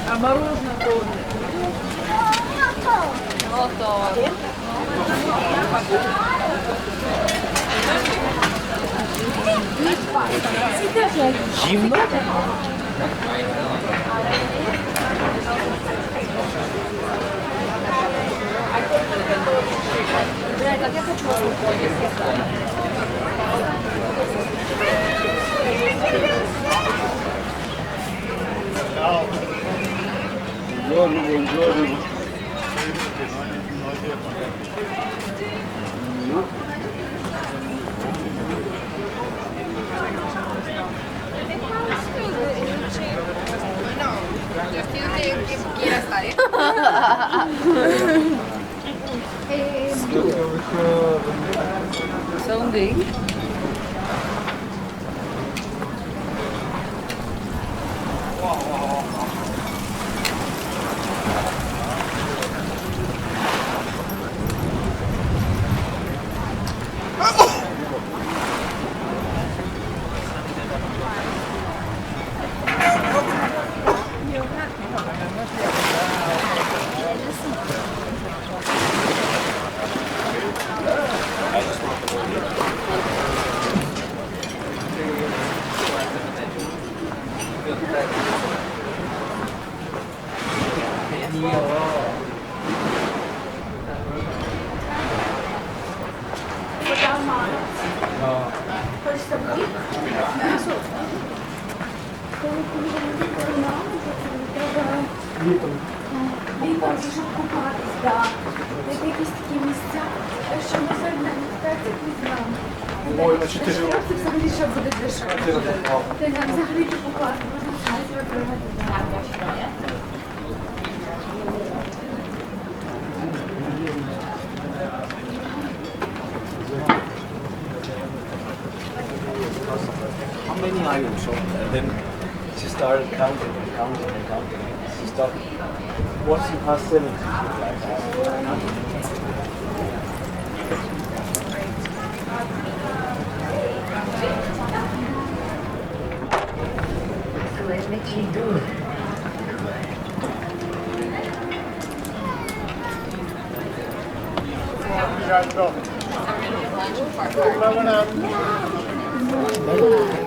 А мороженое тоже. Zimno? Так я хочу вас Buongiorno. Zo'n ding. Літом щоб купатись, так. Це якісь такі місця, що ми сьогодні Ой, на 4 роки. Це взагалі ще буде дешево. Це взагалі типу класно, можна себе пригадати. How many are you? So, and then she started counting and counting and counting. She stopped. Once you pass 70, she was like,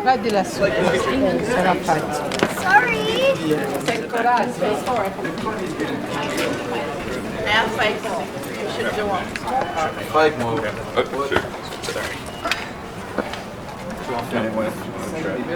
Vedi lassù, sarà fatto. Sorry! Sei coraggio. Five more. Sure. Sorry.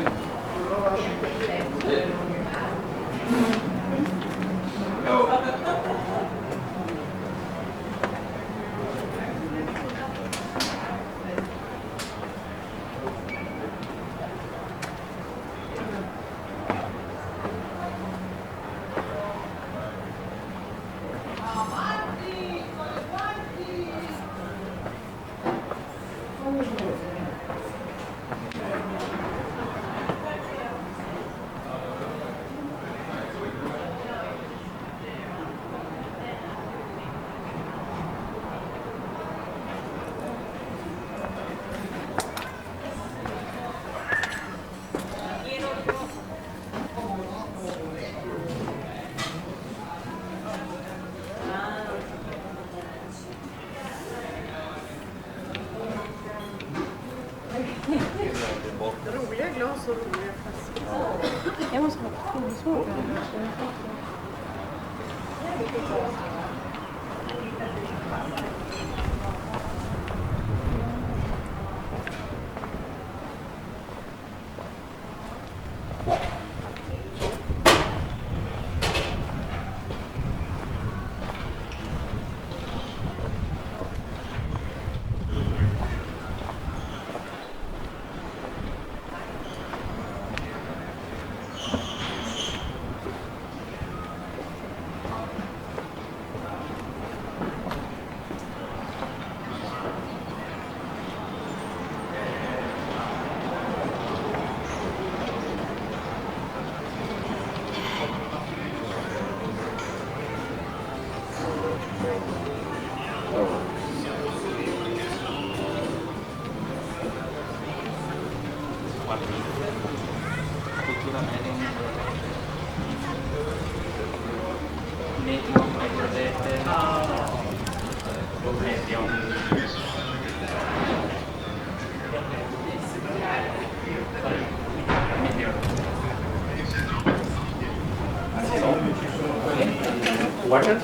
Roliga glas och roliga flaskor. Jag måste ha provsmak. cultura medium, vedete, medium. Water?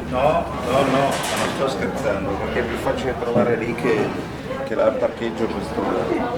No, non sto scherzando, perché è più facile trovare lì che al parcheggio questo.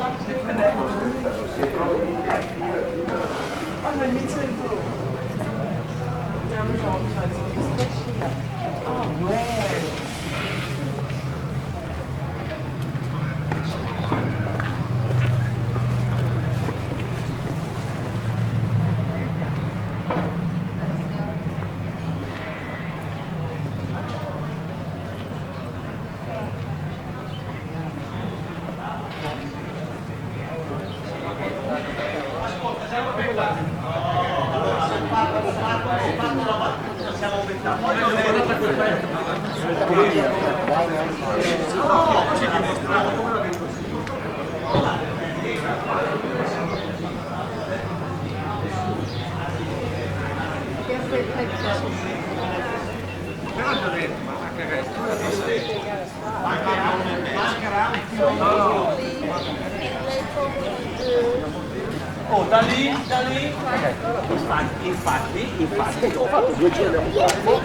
Oh, da lì? Infatti, dopo 2 giorni dopo.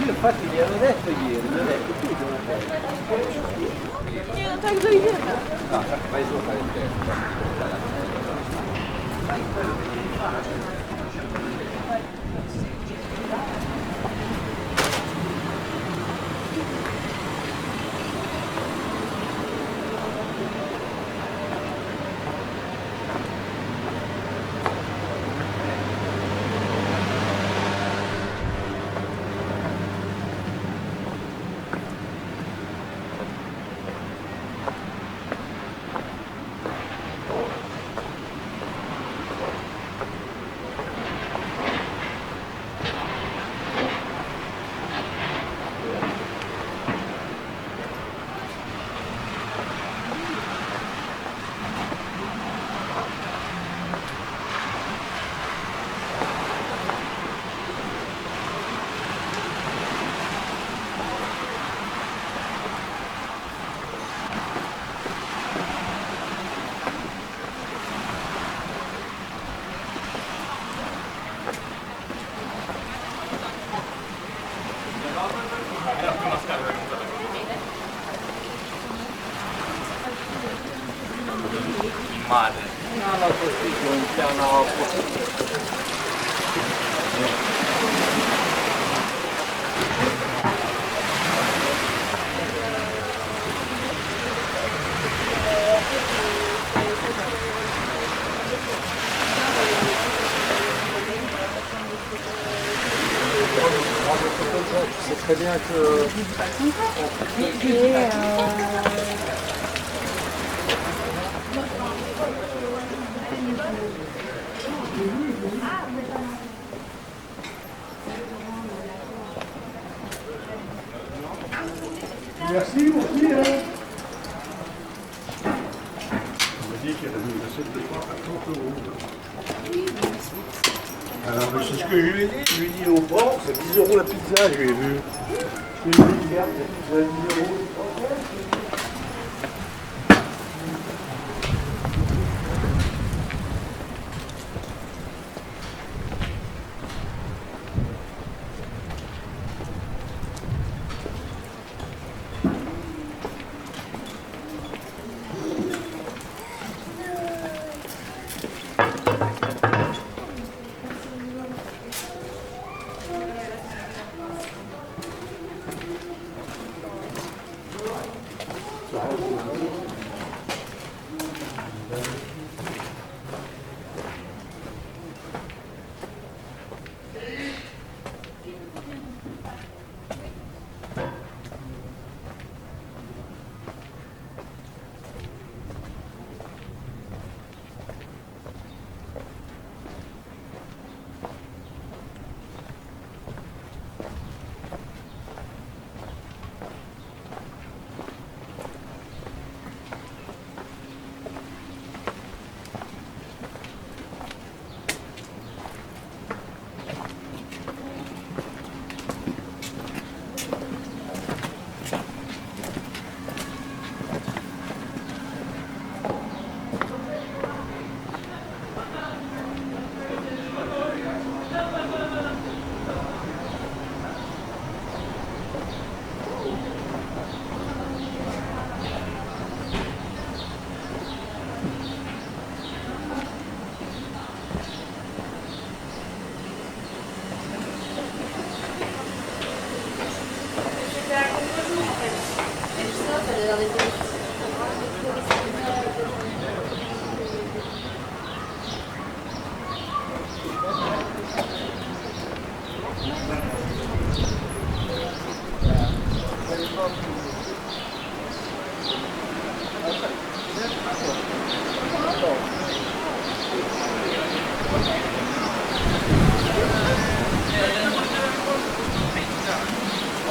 Infatti gli avevo detto ieri, gli ho detto tu Io non tengo idea. no, vai su a fare il test. Madre. No, così con un piano C'est très bien que... Merci, mon fils. On m'a dit qu'il y avait une recette de croix à 30 €. Alors, c'est ce que je lui ai dit. Je lui ai dit, au port, c'est 10 € la pizza, je lui ai vu. Je lui ai dit, regarde, c'est 10 €.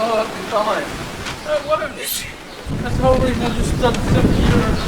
Oh, that's fine. What is this? That's the whole reason I just done 7 years.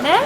Ne?